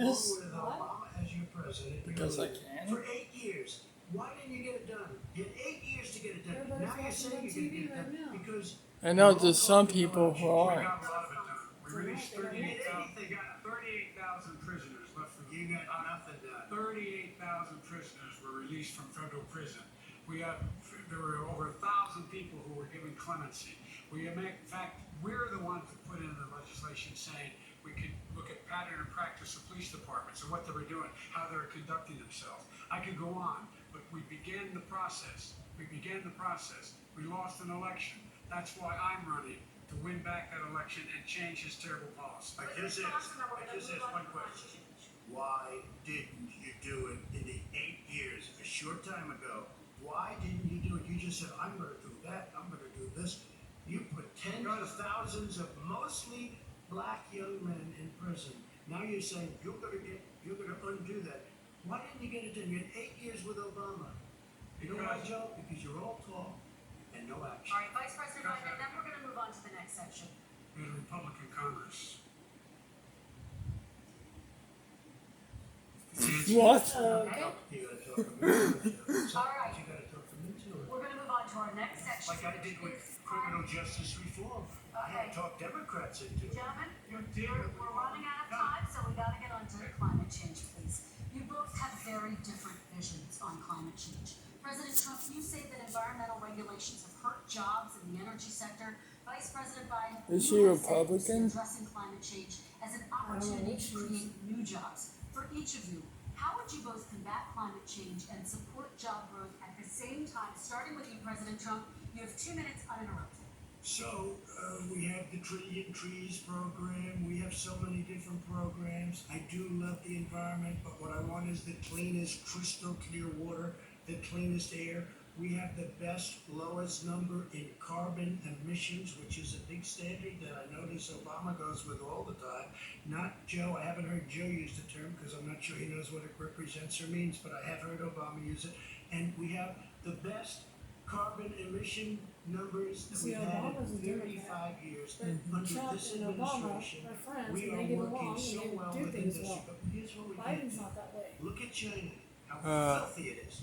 Yes. with Obama as your president. Because I For can. 8 years. Why didn't you get it done? You had 8 years to get it done. Everybody's Now you're watching saying on you're going to TV get it right done now. because I know there's some people who We aren't. got a lot of it done. We released Tonight, 38,000 prisoners left for you got nothing done. 38,000 prisoners were released from federal prison. There were over 1,000 people who were given clemency. In fact, we're the ones that put in the legislation saying we could look at pattern and practice of police departments and what they were doing, how they were conducting themselves. I could go on, but we began the process. We lost an election. That's why I'm running, to win back that election and change his terrible policy. I just asked one question. Why didn't you do it in the 8 years, a short time ago? Why didn't you do it? You just said, I'm going to do that, I'm going to do this. You put tens of thousands of mostly black young men in prison. Now you're saying you're going to undo that. Why didn't you get it done? You had 8 years with Obama. You know why, Joe? Because you're all talk and no action. All right, Vice President Biden, and then we're going to move on to the next section. We had a Republican Congress. What? You got to talk from me. All right. You got to talk from me too. We're going to move on to our next section. Like I did with criminal justice reform. I had to talk Democrats into it. Gentlemen, we're running out of time, so we got to get on to climate change, please. You both have very different visions on climate change. President Trump, you say that environmental regulations have hurt jobs in the energy sector. Vice President Biden, Is you she have said you see Republican? addressing climate change as an opportunity to create new jobs. For each of you, how would you both combat climate change and support job growth at the same time? Starting with you, President Trump, you have 2 minutes uninterrupted. So we have the Trillion Trees program. We have so many different programs. I do love the environment, but what I want is the cleanest, crystal clear water, the cleanest air. We have the best, lowest number in carbon emissions, which is a big standard that I notice Obama goes with all the time. Not Joe. I haven't heard Joe use the term because I'm not sure he knows what it represents or means, but I have heard Obama use it. And we have the best carbon emission numbers that See, we've had Obama's a in Democrat. 35 years. But Under Trump this and Obama administration, are friends, we and are they get working along, so and they well do with things industry. well. But here's what we can't Biden's do. not that way. Look at China, how filthy it is.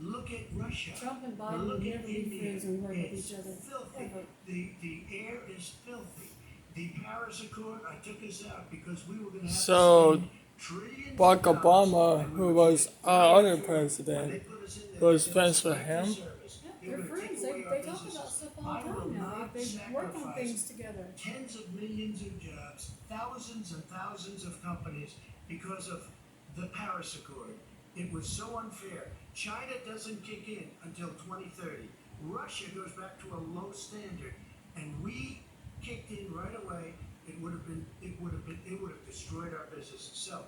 Look at Russia. Trump and Biden Look would at never be India. friends and work with It's each other, filthy. ever. The air is filthy. The Paris Accord, I took us out because we were going to have So, to spend trillions Barack of dollars, Obama, and we who were was taking our other when they president, put us in there, was they friends said, with "Take him. the service. Yeah, You're they're gonna take friends. away They our talk businesses." about stuff all I the will time now. not They work on sacrifice things together. tens of millions of jobs, thousands and thousands of companies because of the Paris Accord. It was so unfair. China doesn't kick in until 2030. Russia goes back to a low standard, and we kicked in right away. It would have destroyed our businesses. So,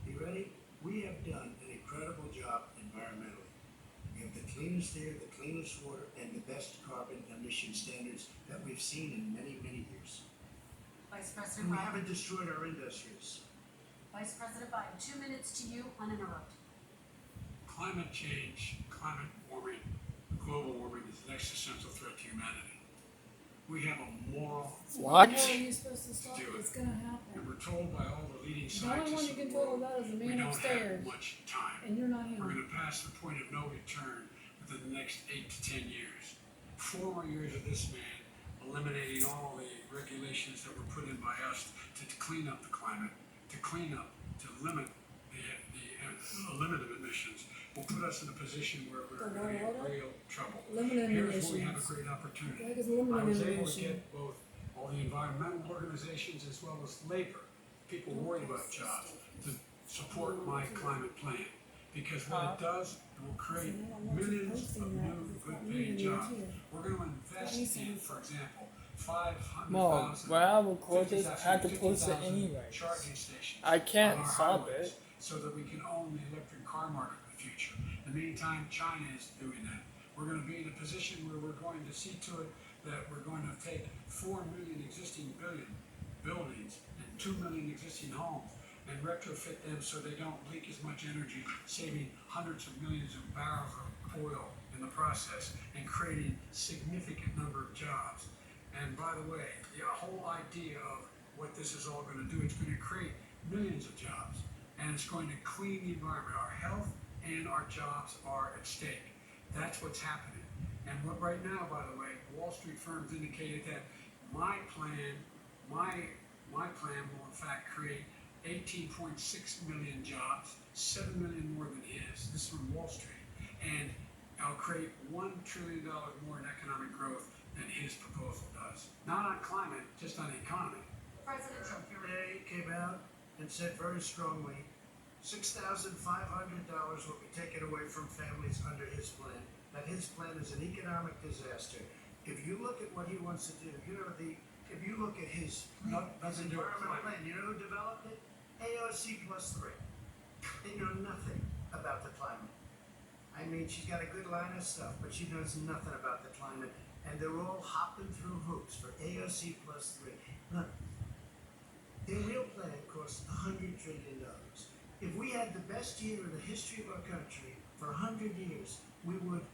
you ready? We have done an incredible job environmentally. We have the cleanest air, the cleanest water, and the best carbon emission standards that we've seen in many, many years. Vice And President we Biden. haven't destroyed our industries. Vice President Biden, 2 minutes to you, uninterrupted. Climate change, climate warming, global warming is an existential threat to humanity. We have a moral What? How are you supposed to stop it? Do it. It's gonna and happen. we're told by all the leading The only one scientists you of can the tell world, about is the we man don't upstairs, have much time. and you're not We're him. going to pass the point of no return within the next 8 to 10 years. 4 more years of this man eliminating all the regulations that were put in by us to clean up the climate, to limit the limit of emissions, will put us in a position where we're going to be in real trouble. Limited Here's where we have a emissions. great opportunity. Like it's I was limited able to emission. get both all the environmental organizations as well as labor, people worried about jobs, to support my climate plan. Because what it does, it will create millions of new good paying jobs. We're going to invest in, for example, 500,000 No, when I record this, I have to post it 50,000 anyway. charging stations I can't on our stop highways it. so that we can own the electric car market in the future. In the meantime, China is doing that. We're going to be in a position where we're going to see to it that we're going to take 4 million existing buildings and 2 million existing homes and retrofit them so they don't leak as much energy, saving hundreds of millions of barrels of oil in the process and creating significant number of jobs. And by the way, the whole idea of what this is all going to do, it's going to create millions of jobs. and it's going to clean the environment. Our health and our jobs are at stake. That's what's happening. And what right now, by the way, Wall Street firms indicated that my plan will in fact create 18.6 million jobs, 7 million more than his. This is from Wall Street. And I'll create $1 trillion more in economic growth than his proposal does. Not on climate, just on the economy. President Trump, Today came out and said very strongly, $6,500 will be taken away from families under his plan. That his plan is an economic disaster. If you look at what he wants to do, if you look at his environmental plan, you know who developed it? AOC plus 3. They know nothing about the climate. I mean, she's got a good line of stuff, but she knows nothing about the climate. And they're all hopping through hoops for AOC plus 3. Look, their real plan costs $100 trillion. If we had the best year in the history of our country for 100 years, we would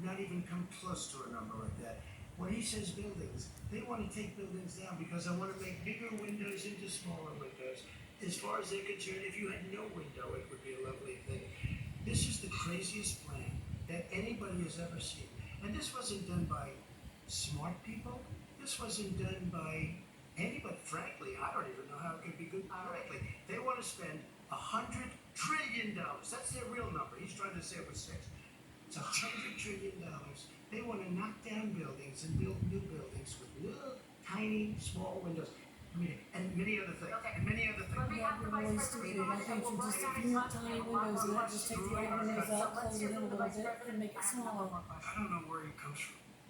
not even come close to a number like that. When he says buildings, they want to take buildings down because they want to make bigger windows into smaller windows. As far as they're concerned, if you had no window, it would be a lovely thing. This is the craziest plan that anybody has ever seen. And this wasn't done by smart people. This wasn't done by anybody. Frankly, I don't even know how it could be good correctly. They want to spend $100 trillion. That's their real number. He's trying to say it was 6. It's $100 trillion. They want to knock down buildings and build new buildings with little, tiny, small windows. I mean, and many other things. Okay. And many other Let things. me have the Vice Really President. stupid. I think you just, if you want tiny windows, you have to just take the old windows out, close it in a little bit, and make it smaller. I don't know where he comes from.